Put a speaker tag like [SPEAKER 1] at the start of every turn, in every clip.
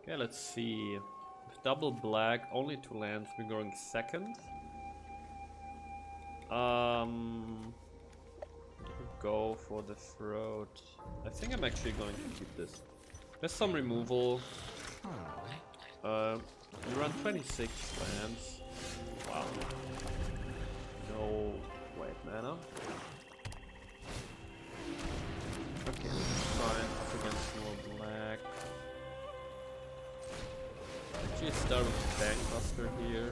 [SPEAKER 1] Okay, let's see. With double black, only 2 lands, we're going second. Go for the throat. I think I'm actually going to keep this. There's some removal. We run 26 lands. Wow. No white mana. Okay, fine. Up against more black. Actually, start with the Bankbuster here.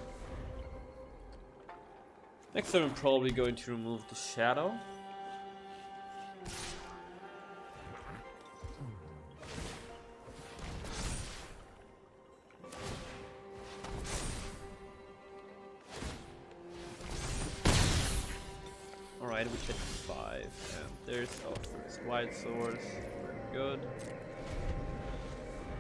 [SPEAKER 1] Next time I'm probably going to remove the shadow. Alright, we hit 5, and there's our first white source. Very good.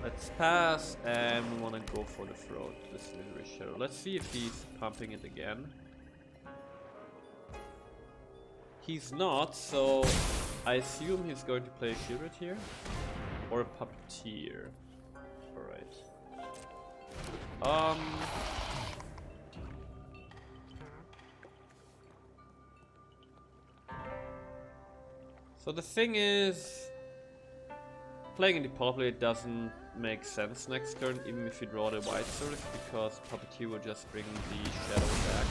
[SPEAKER 1] Let's pass, and we want to go for the throat, this Literary Shadow. Let's see if he's pumping it again. He's not, so I assume he's going to play a Shieldred here. Or a Puppeteer. Alright. So the thing is, playing in Depopulate doesn't make sense next turn, even if you draw the white source, because Puppeteer will just bring the shadow back.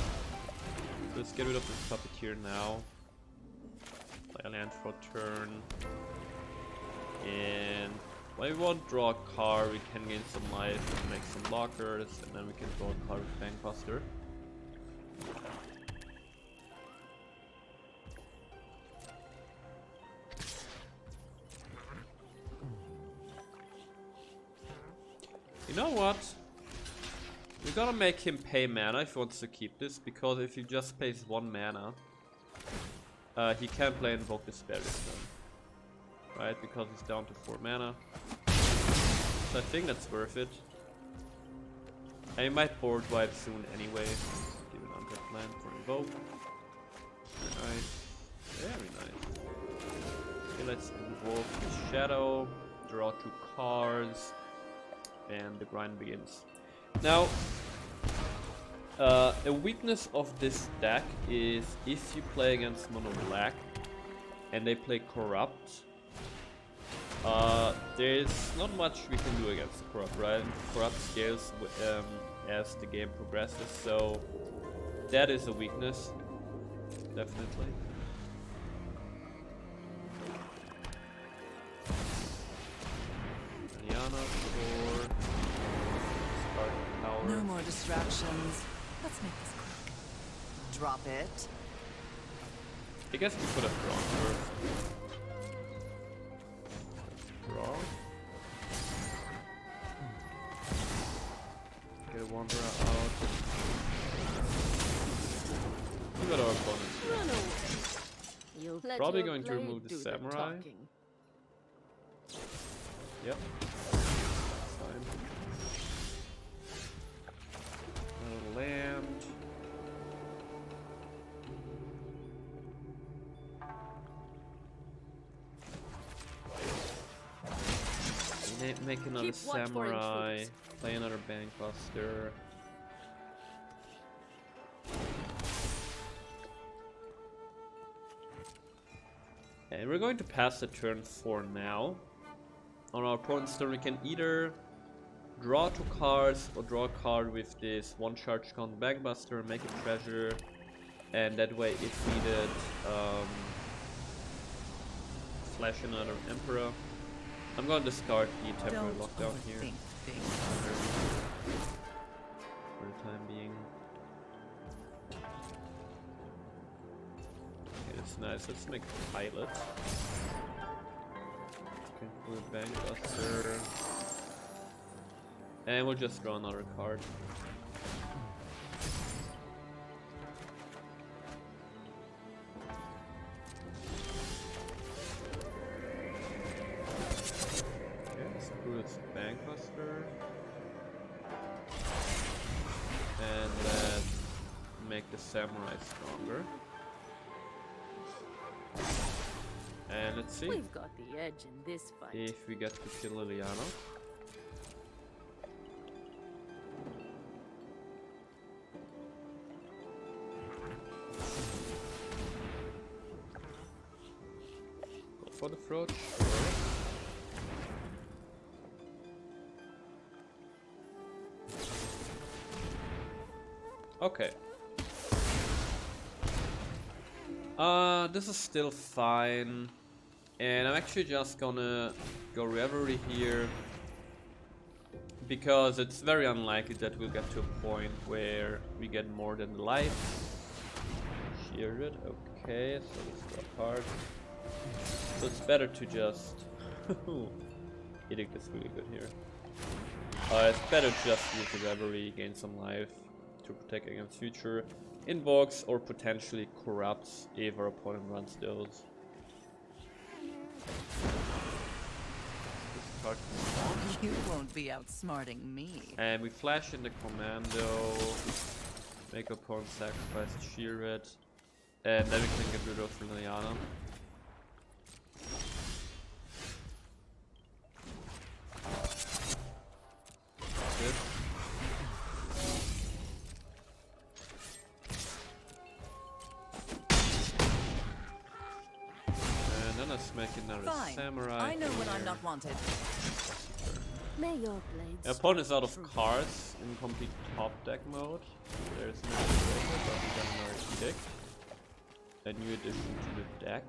[SPEAKER 1] So let's get rid of this Puppeteer now. Play a land for a turn. And when we won't draw a card, we can gain some life and make some blockers, and then we can draw a card with Bankbuster. You know what? We gotta make him pay mana if he wants to keep this, because if he just pays 1 mana, he can't play Invoke Despair this turn. Right? Because he's down to 4 mana. So I think that's worth it. And he might board wipe soon anyway. Give an untapped land for Invoke. Very nice. Very nice. Okay, let's invoke the Shadow. Draw 2 cards. And the grind begins. Now, a weakness of this deck is if you play against mono black and they play Corrupt, there's not much we can do against Corrupt, right? Corrupt scales as the game progresses, so that is a weakness, definitely.
[SPEAKER 2] No more distractions. Let's make this quick. Drop it.
[SPEAKER 1] I guess we could have drawn first. Draw. Get a Wanderer out. We got our opponent. Probably going to remove the Samurai. Yep. Fine. Land. Make another Samurai. Play another Bankbuster. And we're going to pass the turn 4 now. On our opponent's turn, we can either draw 2 cards or draw a card with this 1 charge count Bankbuster, make a treasure, and that way if needed, flash another Emperor. I'm going to discard the temporary lockdown here for the time being. Okay, that's nice. Let's make a pilot. Okay, put a Bankbuster. And we'll just draw another card. Okay, let's do this Bankbuster. And then make the Samurai stronger. And let's see.
[SPEAKER 3] We've got the edge in this fight.
[SPEAKER 1] If we get to kill Liliana. for the throat. Okay. This is still fine. And I'm actually just gonna go Reverie here. Because it's very unlikely that we'll get to a point where we get more than the life. Sheared, okay, so this is apart. So it's better to just... Edict is really good here. It's better to just use the Reverie, gain some life to protect against future invokes or potentially corrupts if our opponent runs those.
[SPEAKER 2] You won't be outsmarting me.
[SPEAKER 1] And we flash in the commando, make opponent sacrifice Sheared, and then we can get rid of Liliana. That's it. And then let's make another samurai.
[SPEAKER 2] I know when I'm not wanted.
[SPEAKER 3] May your blades.
[SPEAKER 1] The opponent is out of cards in complete top deck mode. There's no breaker, but we got another deck. A new addition to the deck.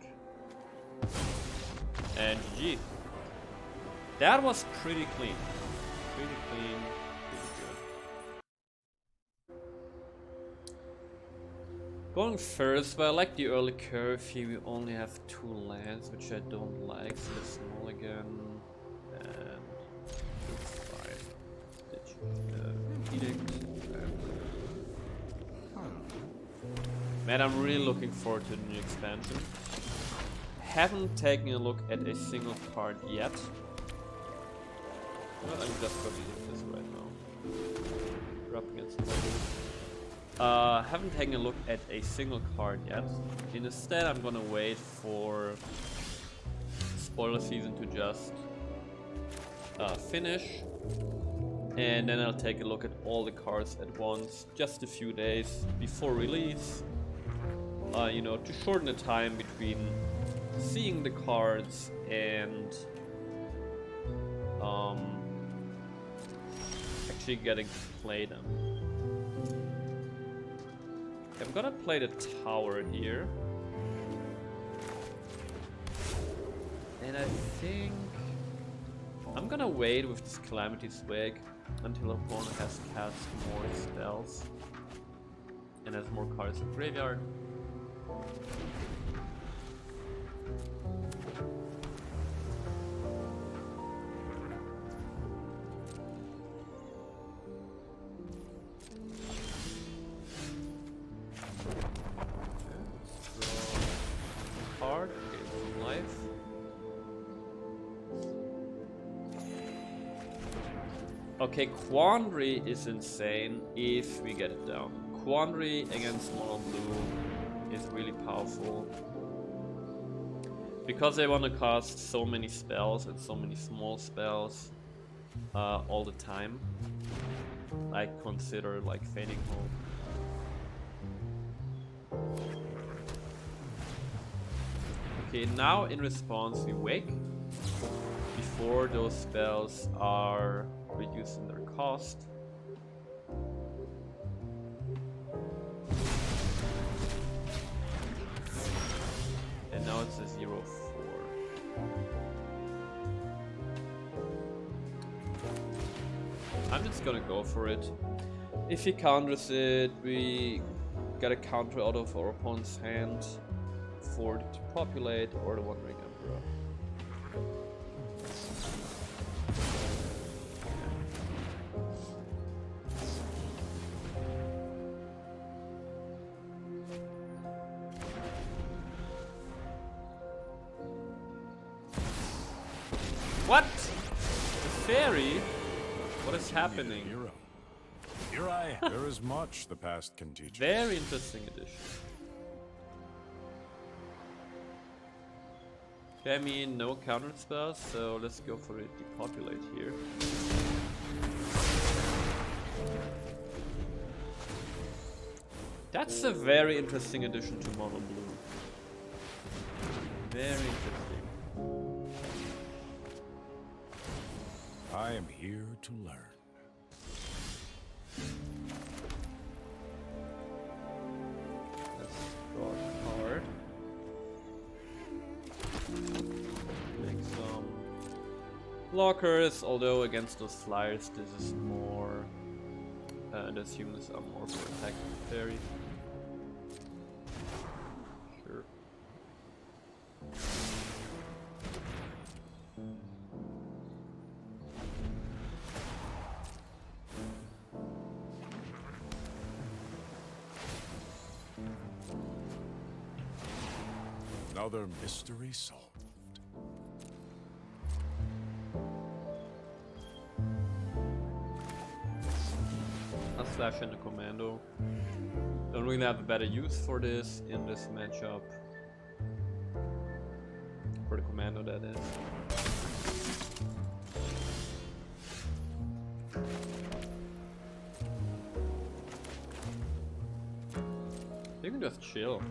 [SPEAKER 1] And GG. That was pretty clean. Pretty clean, pretty good. Going first, but I like the early curve here. We only have 2 lands, which I don't like. So it's small again. And it's fine. Edict. Man, I'm really looking forward to the new expansion. Haven't taken a look at a single card yet. Well, I'm just gonna do this right now. Up against the wall. Haven't taken a look at a single card yet. Instead, I'm gonna wait for spoiler season to just finish. And then I'll take a look at all the cards at once, just a few days before release. You know, to shorten the time between seeing the cards and actually getting to play them. I'm gonna play the tower here. And I think I'm gonna wait with this Calamity Swag until opponent has cast more spells and has more cards in graveyard. Card, okay, some life. Okay, Quandary is insane if we get it down. Quandary against mono blue is really powerful. Because they want to cast so many spells and so many small spells all the time. I consider like Fading Hope. Okay, now in response we wake before those spells are reduced in their cost. And now it's a 0/4. I'm just gonna go for it. If he counters it, we get a counter out of our opponent's hand for it to populate, or the Wandering Emperor. What? The fairy? What is happening?
[SPEAKER 4] Hero. Here I am. There is much the past can teach us.
[SPEAKER 1] Very interesting addition. Okay, I mean, no counter spells, so let's go for it. Depopulate here. That's a very interesting addition to mono blue. Very interesting.
[SPEAKER 4] I am here to learn.
[SPEAKER 1] Let's draw a card. Make some blockers, although against those flyers this is more and those humans are more for attacking the fairy. Sure.
[SPEAKER 4] Another mystery solved.
[SPEAKER 1] I'll slash into commando. Don't really have a better use for this in this matchup. For the commando, that is. You can just chill.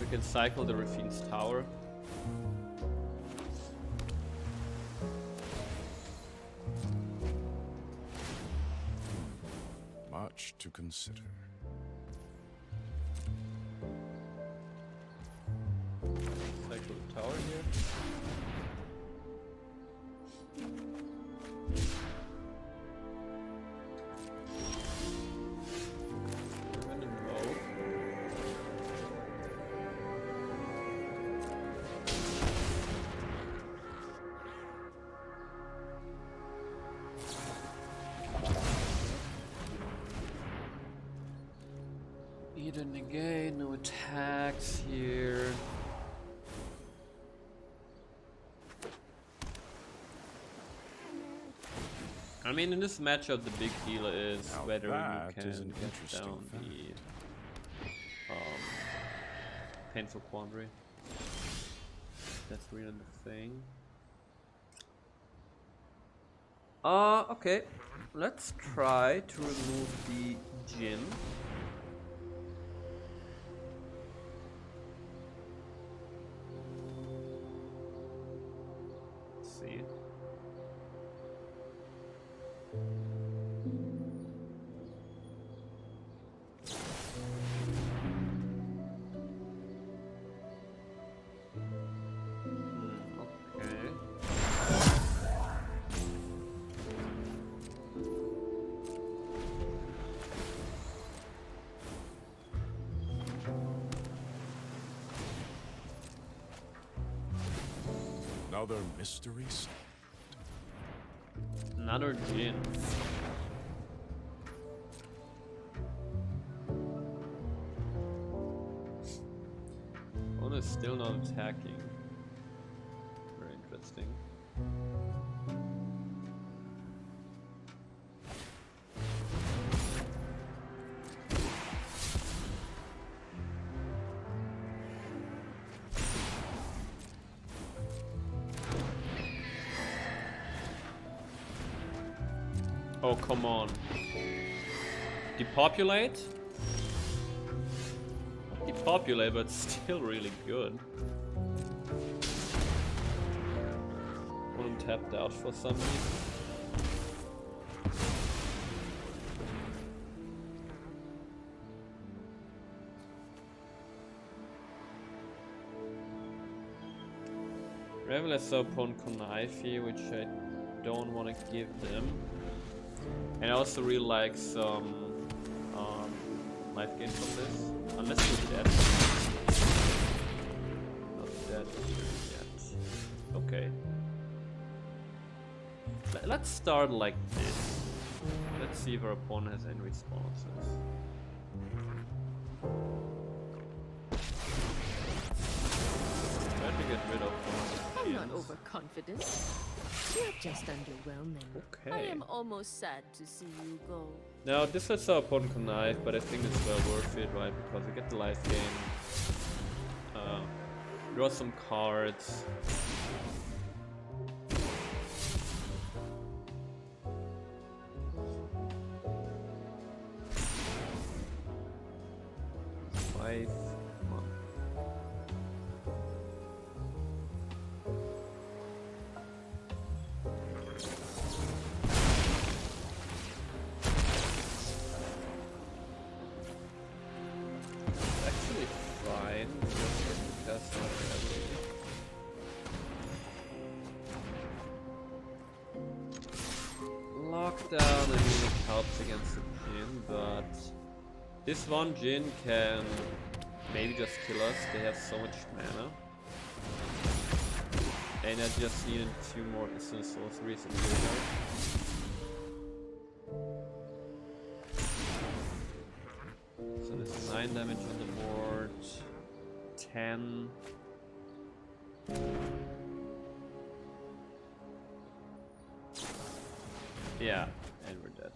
[SPEAKER 1] We can cycle the Rafine's tower.
[SPEAKER 4] Much to consider.
[SPEAKER 1] Cycle the tower here. We're in the row. Either negate, no attacks here. I mean, in this matchup, the big deal is
[SPEAKER 4] Now
[SPEAKER 1] whether
[SPEAKER 4] that
[SPEAKER 1] you can
[SPEAKER 4] is an
[SPEAKER 1] get
[SPEAKER 4] interesting
[SPEAKER 1] down
[SPEAKER 4] fact.
[SPEAKER 1] the painful quandary. That's really the thing. Okay. Let's try to remove the Jin. Let's see. Okay.
[SPEAKER 4] Another mystery solved.
[SPEAKER 1] Another Jin. One is still not attacking. Very interesting. Oh, come on. Depopulate? Depopulate, but still really good. One tapped out for some reason. Reveler upon Konaifi, which I don't want to give them. And I also really like some life gain from this. Unless you're dead. Not dead yet. Okay. Let's start like this. Let's see if our opponent has any responses. Try to get rid of one of the
[SPEAKER 3] I'm not
[SPEAKER 1] Jins.
[SPEAKER 3] overconfident. You're just underwhelming.
[SPEAKER 1] Okay.
[SPEAKER 3] I am almost sad to see you go.
[SPEAKER 1] Now this is our opponent connive, but I think it's well worth it, right? Because we get the life gain. Draw some cards. Five. Come on. fine. Just cast whatever. Lockdown, I mean, it helps against the Jin, but this one Jin can maybe just kill us. They have so much mana. And I just needed 2 more instant sorceries and graveyard. So this is 9 damage on the board. 10. Yeah, and we're dead.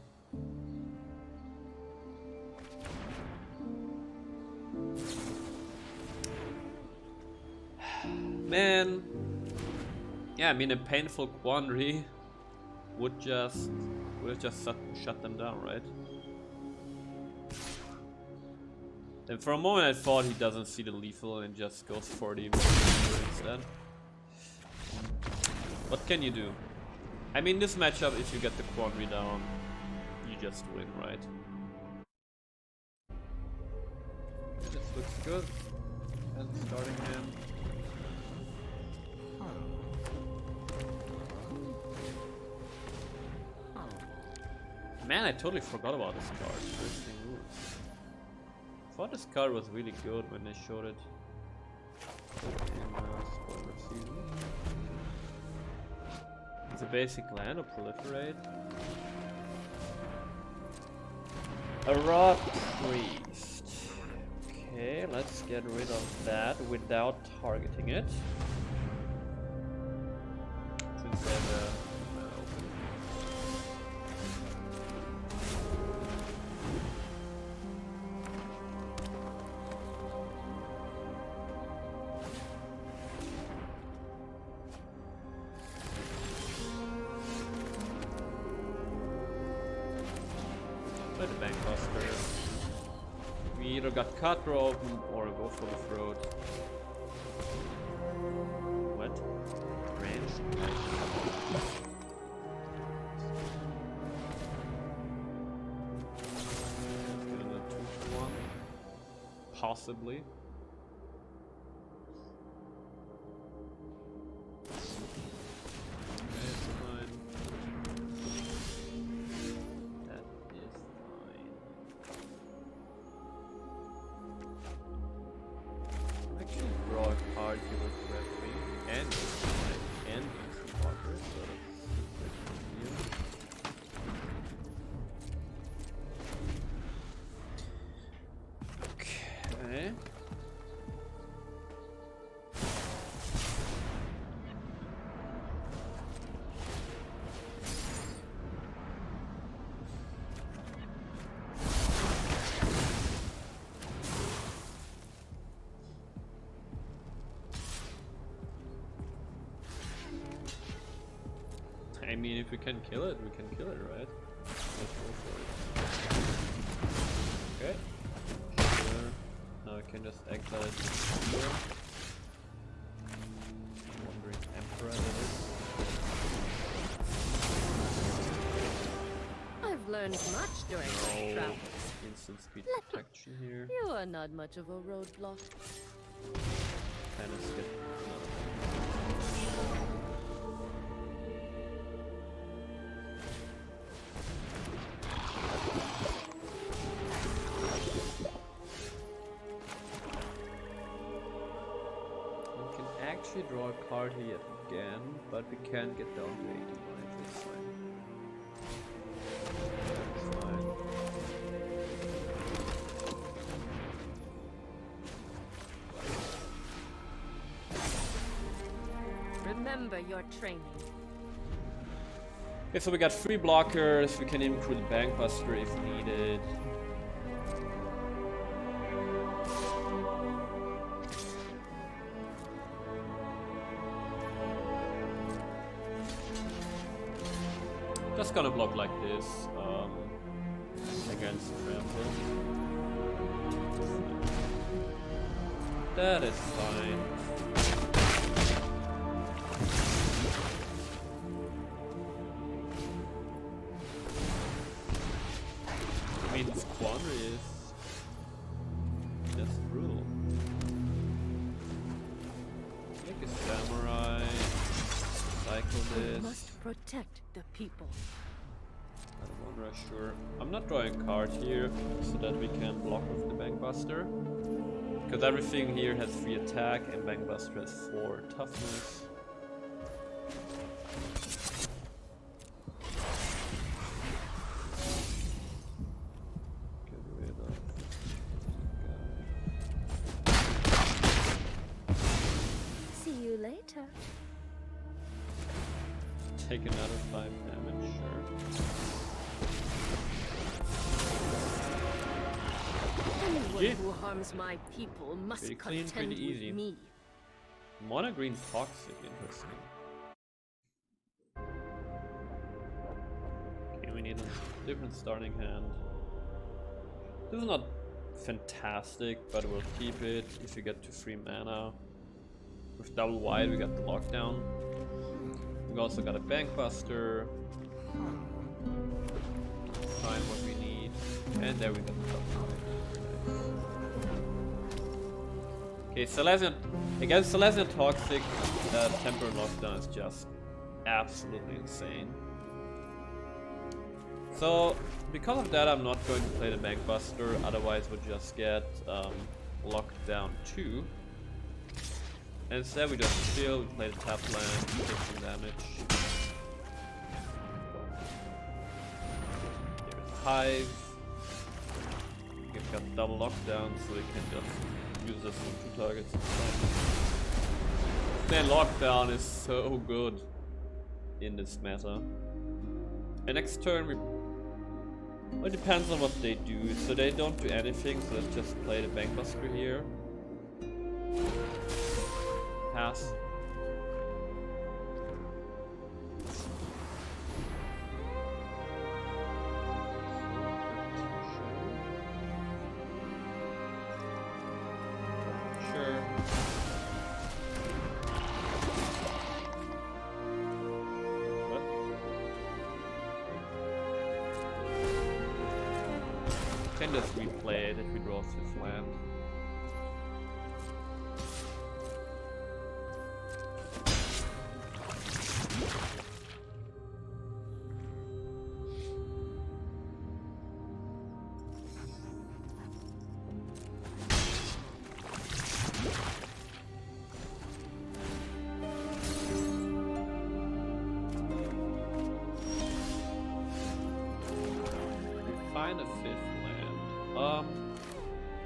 [SPEAKER 1] Man. Yeah, I mean a painful quandary would have just shut them down, right? And for a moment I thought he doesn't see the lethal and just goes for the instead. What can you do? I mean, this matchup, if you get the quandary down, you just win, right? This looks good. And starting hand. Man, I totally forgot about this card. Interesting move. I thought this card was really good when they showed it in spoiler season. It's a basic land or proliferate. A rock priest. Okay, let's get rid of that without targeting it. Since they have a we either got cut or open or go for the throat. What? Range? Let's get a 2-1. Possibly. I mean, if we can kill it, we can kill it, right? Let's go for it. Okay. Sure. Now I can just exile it here. Wandering Emperor, that is.
[SPEAKER 3] I've learned much during my travels.
[SPEAKER 1] Instant speed protection here.
[SPEAKER 3] You are not much of a roadblock.
[SPEAKER 1] Kind of skip. Actually draw a card here again, but we can't get down to 80 life, that's fine. That's fine.
[SPEAKER 3] Remember your training.
[SPEAKER 1] Okay, so we got 3 blockers, we can include Bankbuster if needed. Just gonna block like this against trample. That is fine. I mean, this quandary is just brutal.
[SPEAKER 3] Protect the people.
[SPEAKER 1] Monra, sure. I'm not drawing a card here so that we can block with the Bankbuster. Because everything here has 3 attack and Bankbuster has 4 toughness. Get rid of guy.
[SPEAKER 3] See you later.
[SPEAKER 1] Take another 5 damage, sure.
[SPEAKER 3] Anyone
[SPEAKER 1] Yeah.
[SPEAKER 3] who harms my people must
[SPEAKER 1] Pretty clean,
[SPEAKER 3] contend
[SPEAKER 1] pretty easy.
[SPEAKER 3] with me.
[SPEAKER 1] Mono green toxic, interesting. Okay, we need a different starting hand. This is not fantastic, but we'll keep it if we get to 3 mana. With double white, we got the lockdown. We also got a Bankbuster. Find what we need. And there we got the double white. Okay, Selesnya. Against Selesnya Toxic, Temporary Lockdown is just absolutely insane. So, because of that, I'm not going to play the Bankbuster, otherwise we'll just get locked down 2. And instead we just chill, we play the tap land, take some damage. There's Hive. We've got double lockdown, so we can just use this on 2 targets. Their lockdown is so good in this meta. And next turn we... Well, it depends on what they do. So they don't do anything, so let's just play the Bankbuster here. Pass. Sure. What? Can just replay it if we draw 5th land. Find a 5th land.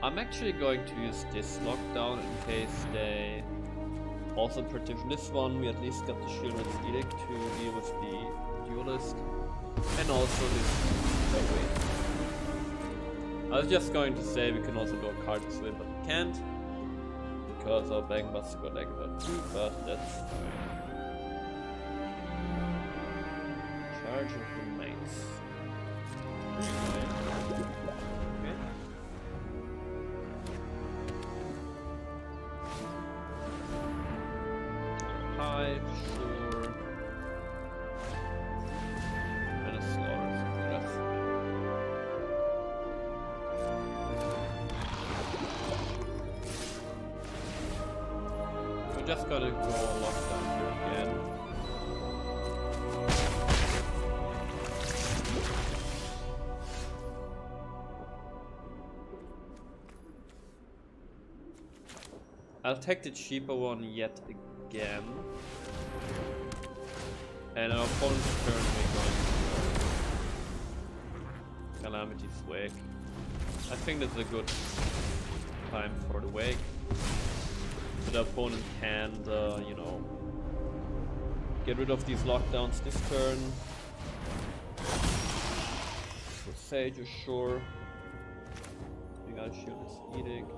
[SPEAKER 1] I'm actually going to use this lockdown in case they also partition this one. We at least got the Shieldred's Edict to deal with the duelist, and also this. Oh wait. I was just going to say we can also do a card to swim, but we can't because our Bankbuster got like about 2, but that's fine. Charge of the Knights. Okay. Hive, sure. And a Slaughter Success. We're just gonna go lockdown here again. I'll take the cheaper one yet again. And our opponent's turn we're going to Calamity's Wake. I think that's a good time for the Wake. So the opponent can, you know, get rid of these lockdowns this turn. So Sage is sure. We gotta shield this Edict.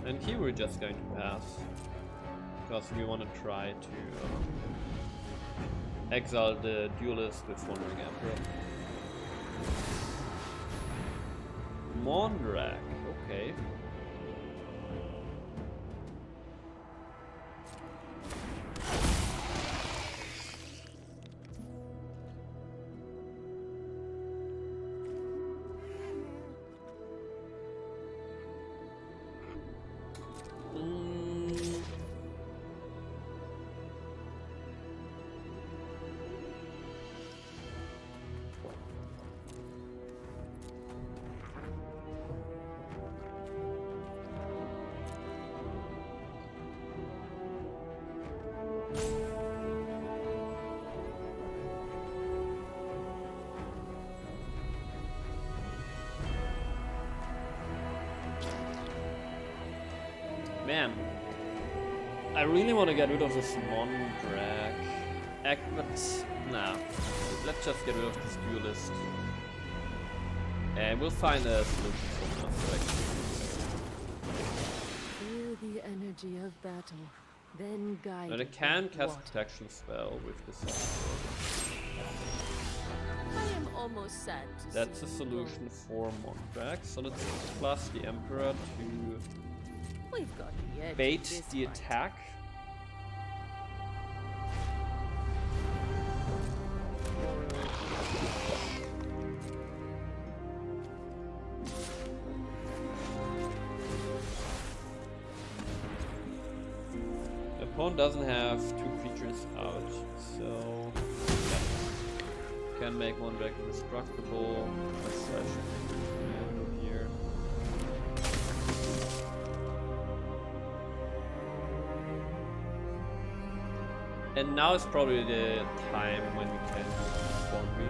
[SPEAKER 1] And here we're just going to pass, because we want to try to exile the duelist with Wandering Emperor. Mondrak, okay. Man, I really want to get rid of this Mondrag. But nah, let's just get rid of this duelist. And we'll find a solution for Mondrag.
[SPEAKER 3] Feel the energy of battle, then guide.
[SPEAKER 1] And I
[SPEAKER 3] it
[SPEAKER 1] can
[SPEAKER 3] with
[SPEAKER 1] cast
[SPEAKER 3] water.
[SPEAKER 1] protection spell with this.
[SPEAKER 3] I am almost sad to
[SPEAKER 1] That's
[SPEAKER 3] see
[SPEAKER 1] a
[SPEAKER 3] you
[SPEAKER 1] solution
[SPEAKER 3] go.
[SPEAKER 1] for Mondrag. So let's plus the Emperor to
[SPEAKER 3] We've got the edge.
[SPEAKER 1] bait
[SPEAKER 3] of this
[SPEAKER 1] the
[SPEAKER 3] fight.
[SPEAKER 1] attack. The opponent doesn't have 2 creatures out, so yeah. Can make Mondrag indestructible. Let's slash it here. And now is probably the time when we can quandary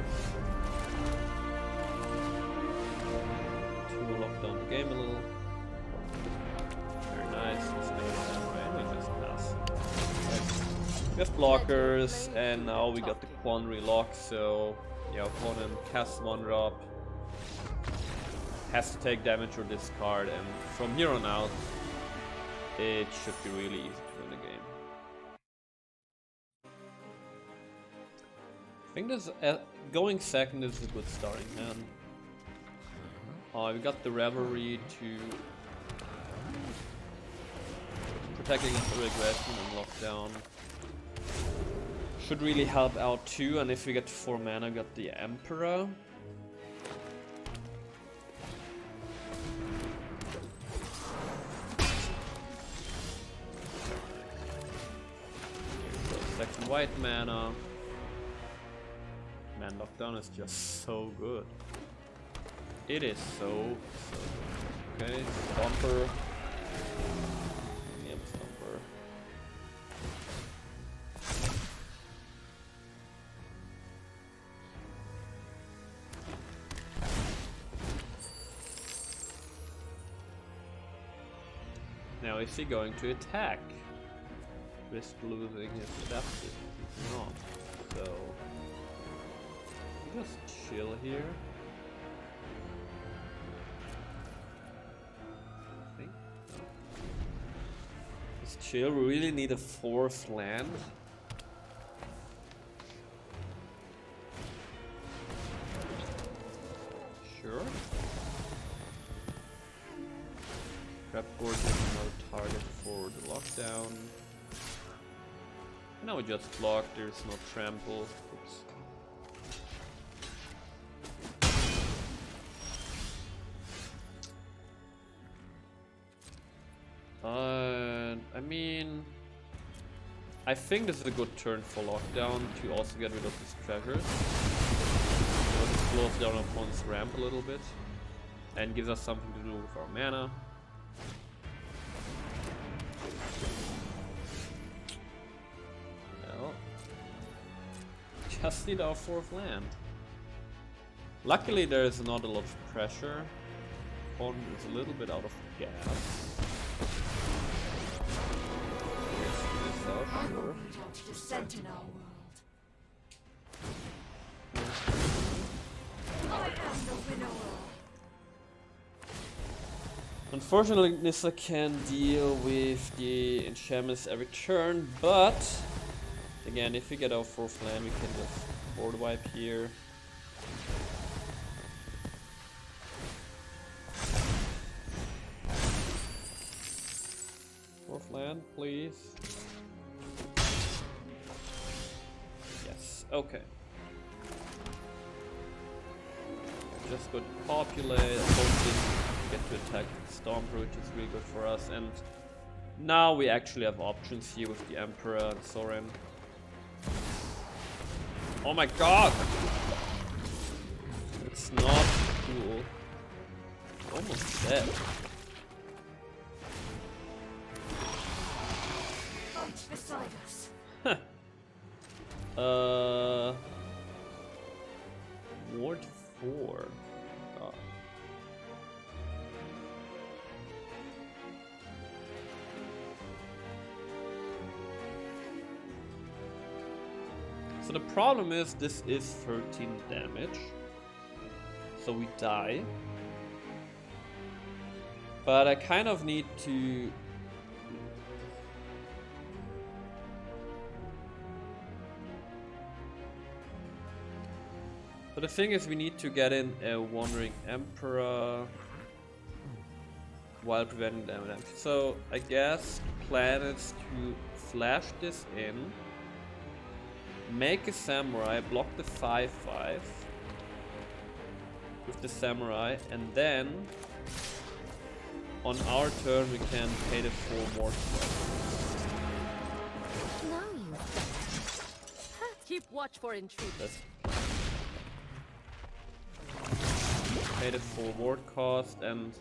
[SPEAKER 1] to lock down the game a little. Very nice. Let's make it that way. We just pass. Right. We have blockers, and now we got the quandary lock. So yeah, opponent casts one drop, has to take damage or discard, and from here on out, it should be really easy to win the game. I think this going second is a good starting hand. We got the Revelry to protect against regression and lockdown. Should really help out too, and if we get 4 mana, got the Emperor. Second white mana. Man, lockdown is just so good. It is so good. Okay, Stomper. Yep, Stomper. Now is he going to attack? Risk losing his adaptive. He's not. So just chill here. I think. No. Just chill. We really need a 4th land. Sure. Trap Gorge is no target for the lockdown. Now we just block. There's no trample. Oops. I mean, I think this is a good turn for lockdown to also get rid of these treasures. So it slows down opponent's ramp a little bit and gives us something to do with our mana. Well, just need our 4th land. Luckily, there is not a lot of pressure. Opponent is a little bit out of gas. Sure.
[SPEAKER 2] Descent in our world. I am the winner.
[SPEAKER 1] Unfortunately, Nissa can deal with the enchantments every turn, but again, if we get our 4th land, we can just board wipe here. Fourth land, please. Yes, okay. Just go to populate, hoping to get to attack with Stomper, which is really good for us. And now we actually have options here with the Emperor and Soren. Oh my god! It's not cool. Almost dead.
[SPEAKER 2] Fight beside us.
[SPEAKER 1] Ward 4. God. So the problem is this is 13 damage. So we die. But I kind of need to... But the thing is, we need to get in a Wandering Emperor while preventing damage. So I guess the plan is to flash this in, make a Samurai, block the 5/5 with the Samurai, and then on our turn we can pay the 4 more.
[SPEAKER 3] Now you keep watch for intruders.
[SPEAKER 1] Pay the 4 ward cost, and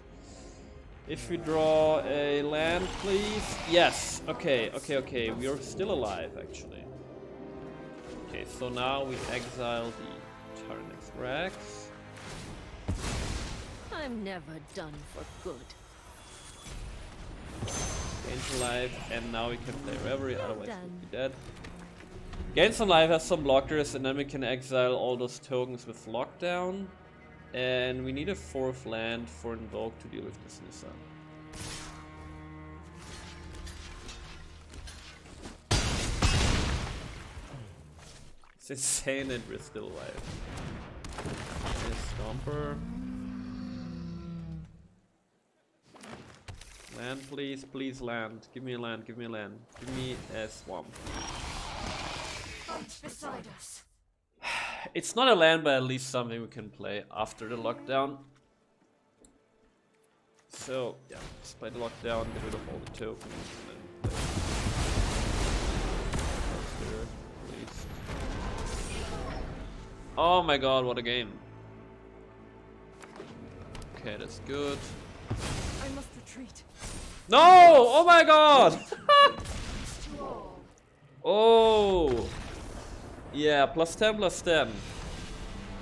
[SPEAKER 1] if we draw a land, please. Yes. Okay. We are still alive, actually. Okay, so now we exile the Tyrannus Rex.
[SPEAKER 3] I'm never done for good.
[SPEAKER 1] Gain some life, and now we can play Reverie, otherwise we'd be dead. Gain some life, has some blockers, and then we can exile all those tokens with lockdown. And we need a 4th land for Invoke to deal with this Nissa. It's insane that we're still alive. Okay, Stomper. Land, please, please land. Give me a land, give me a land. Give me a swamp.
[SPEAKER 3] Beside us.
[SPEAKER 1] It's not a land, but at least something we can play after the lockdown. So, yeah, let's play the lockdown, get rid of all the tokens, and then play. Oh my god, what a game. Okay, that's good.
[SPEAKER 2] I must retreat.
[SPEAKER 1] No! Oh my god! Oh! Yeah, +10/+10.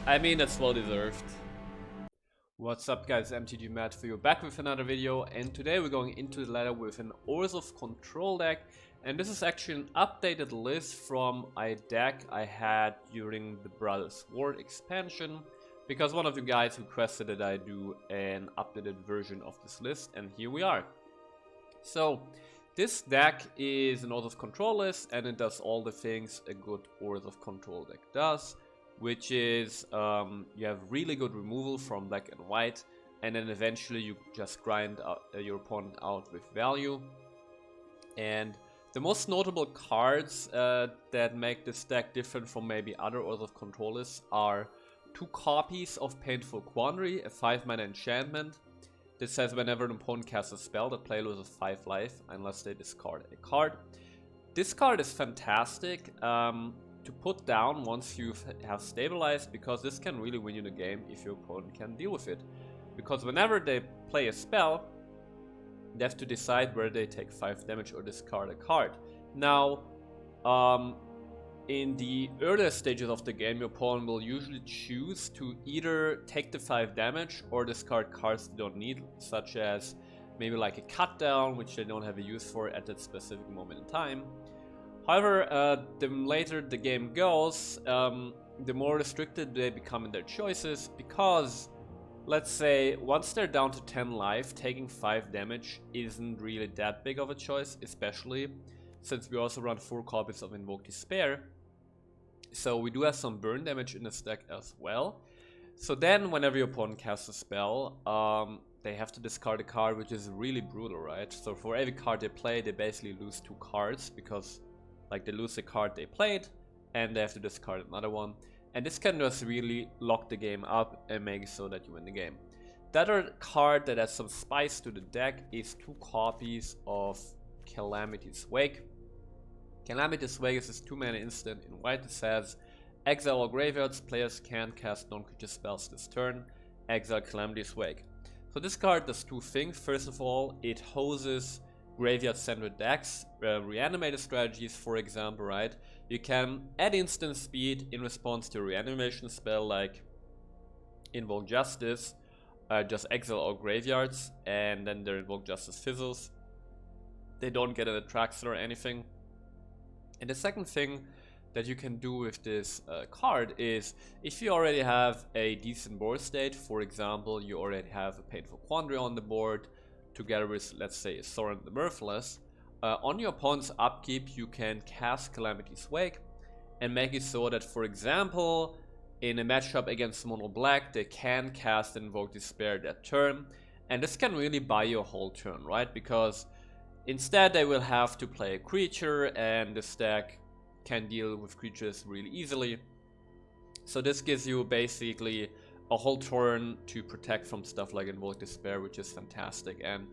[SPEAKER 1] I mean, that's well deserved. What's up, guys? MTG Matt for you, back with another video, and today we're going into the ladder with an Orzhov Control Deck, and this is actually an updated list from a deck I had during the Brothers War expansion, because one of you guys requested that I do an updated version of this list, and here we are. So, this deck is an Orzhov control list, and it does all the things a good Orzhov control deck does, which is you have really good removal from black and white, and then eventually you just grind your opponent out with value. And the most notable cards that make this deck different from maybe other Orzhov control lists are 2 copies of Painful Quandary, a 5-mana enchantment. This says whenever an opponent casts a spell, the player loses 5 life unless they discard a card. This card is fantastic to put down once you have stabilized, because this can really win you the game if your opponent can deal with it. Because whenever they play a spell, they have to decide whether they take 5 damage or discard a card. Now, in the earlier stages of the game, your opponent will usually choose to either take the 5 damage or discard cards they don't need, such as maybe like a cut down, which they don't have a use for at that specific moment in time. However, the later the game goes, the more restricted they become in their choices, because let's say once they're down to 10 life, taking 5 damage isn't really that big of a choice, especially since we also run 4 copies of Invoke Despair. So we do have some burn damage in this deck as well. So then whenever your opponent casts a spell, they have to discard a card, which is really brutal, right? So for every card they play, they basically lose 2 cards, because like they lose the card they played and they have to discard another one. And this can just really lock the game up and make it so that you win the game. The other card that has some spice to the deck is 2 copies of Calamity's Wake. Calamity's Wake is this 2-mana instant in white that says exile all graveyards, players can't cast non-creature spells this turn, exile Calamity's Wake. So this card does 2 things. First of all, it hoses graveyard-centered decks, reanimated strategies, for example, right? You can add instant speed in response to a reanimation spell like Invoke Justice, just exile all graveyards, and then their Invoke Justice fizzles. They don't get an attraction or anything. And the second thing that you can do with this card is, if you already have a decent board state, for example, you already have a Painful Quandary on the board, together with, let's say, Sorin the Mirthless, on your opponent's upkeep, you can cast Calamity's Wake and make it so that, for example, in a matchup against Mono Black, they can cast Invoke Despair that turn, and this can really buy you a whole turn, right? Because instead they will have to play a creature, and this deck can deal with creatures really easily. So this gives you basically a whole turn to protect from stuff like Invoke Despair, which is fantastic. And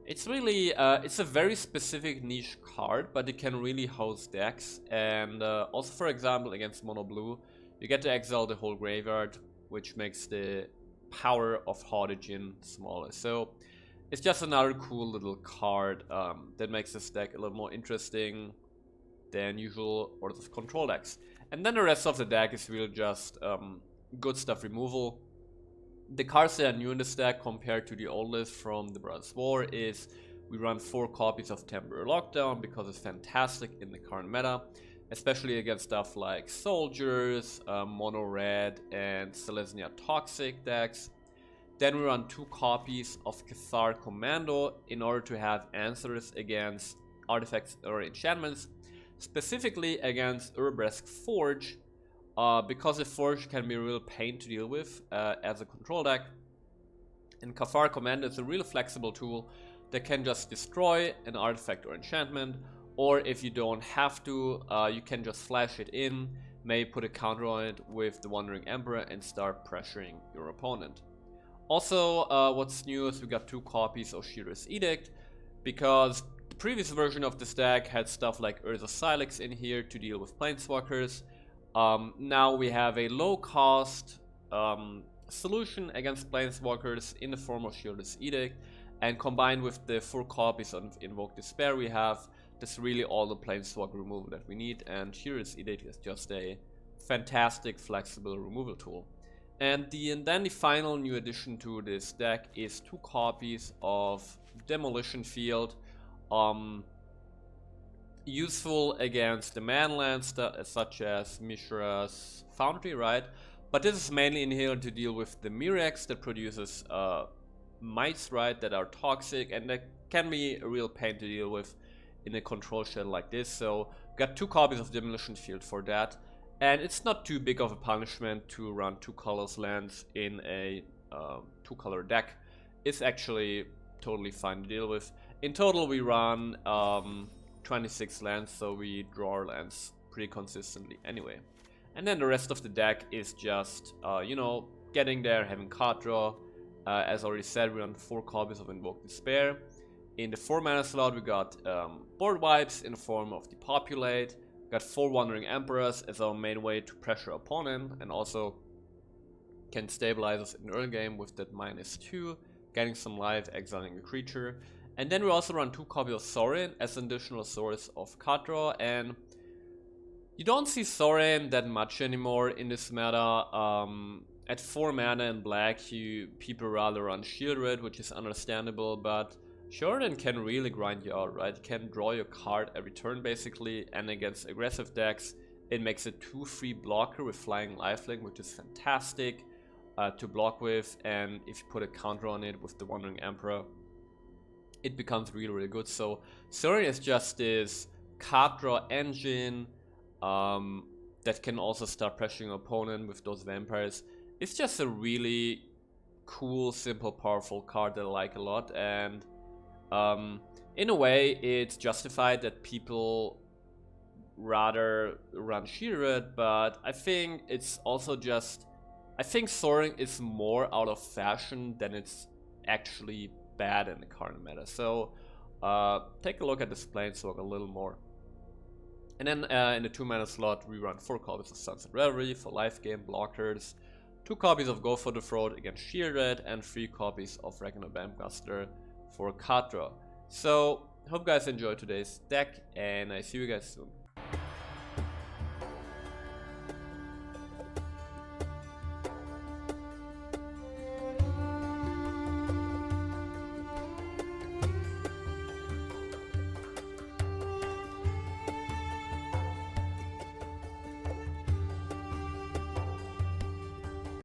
[SPEAKER 1] it's really, it's a very specific niche card, but it can really host decks. And also, for example, against Mono Blue, you get to exile the whole graveyard, which makes the power of Hordijin smaller. So it's just another cool little card that makes this deck a little more interesting than usual Orzhov control decks. And then the rest of the deck is really just good stuff removal. The cards that are new in this deck compared to the old list from the Brothers War is we run 4 copies of Temporary Lockdown because it's fantastic in the current meta, especially against stuff like Soldiers, Mono Red, and Selesnya Toxic decks. Then we run 2 copies of Cathar Commando in order to have answers against artifacts or enchantments, specifically against Urbresk Forge, because the Forge can be a real pain to deal with as a control deck. And Cathar Commando is a real flexible tool that can just destroy an artifact or enchantment, or if you don't have to, you can just flash it in, maybe put a counter on it with the Wandering Emperor and start pressuring your opponent. Also, what's new is we got 2 copies of Shira's Edict, because the previous version of this deck had stuff like Urza Silex in here to deal with Planeswalkers. Now we have a low-cost solution against Planeswalkers in the form of Shira's Edict, and combined with the 4 copies of Invoke Despair we have, that's really all the Planeswalker removal that we need, and Shira's Edict is just a fantastic flexible removal tool. And then the final new addition to this deck is 2 copies of Demolition Field, useful against the manlands such as Mishra's Foundry, right? But this is mainly in here to deal with the Mirex that produces mites, right, that are toxic, and that can be a real pain to deal with in a control shell like this. So got 2 copies of Demolition Field for that. And it's not too big of a punishment to run 2 colors lands in a 2-color deck. It's actually totally fine to deal with. In total we run 26 lands, so we draw our lands pretty consistently anyway. And then the rest of the deck is just, you know, getting there, having card draw. As already said, we run 4 copies of Invoke Despair. In the 4 mana slot we got board wipes in the form of Depopulate. Got 4 Wandering Emperors as our main way to pressure opponent, and also can stabilize us in early game with that -2, getting some life, exiling a creature. And then we also run 2 copies of Sorin as an additional source of card draw, and you don't see Sorin that much anymore in this meta. At 4 mana in black, people rather run Shieldred, which is understandable, but Shieldred can really grind you out, right? You can draw your card every turn basically, and against aggressive decks, it makes a 2/3 blocker with Flying Lifelink, which is fantastic to block with, and if you put a counter on it with the Wandering Emperor, it becomes really, really good. So Sorin is just this card draw engine that can also start pressuring your opponent with those vampires. It's just a really cool, simple, powerful card that I like a lot, and in a way it's justified that people rather run Shieldred, but I think it's also just, I think Sorin is more out of fashion than it's actually bad in the current meta. So take a look at this Planeswalker a little more. And then in the 2 mana slot we run 4 copies of Sunset Reverie for life game blockers, 2 copies of Go for the Throat against Shieldred, and 3 copies of Ragnar Bandbuster for card draw. So hope you guys enjoyed today's deck, and I see you guys soon.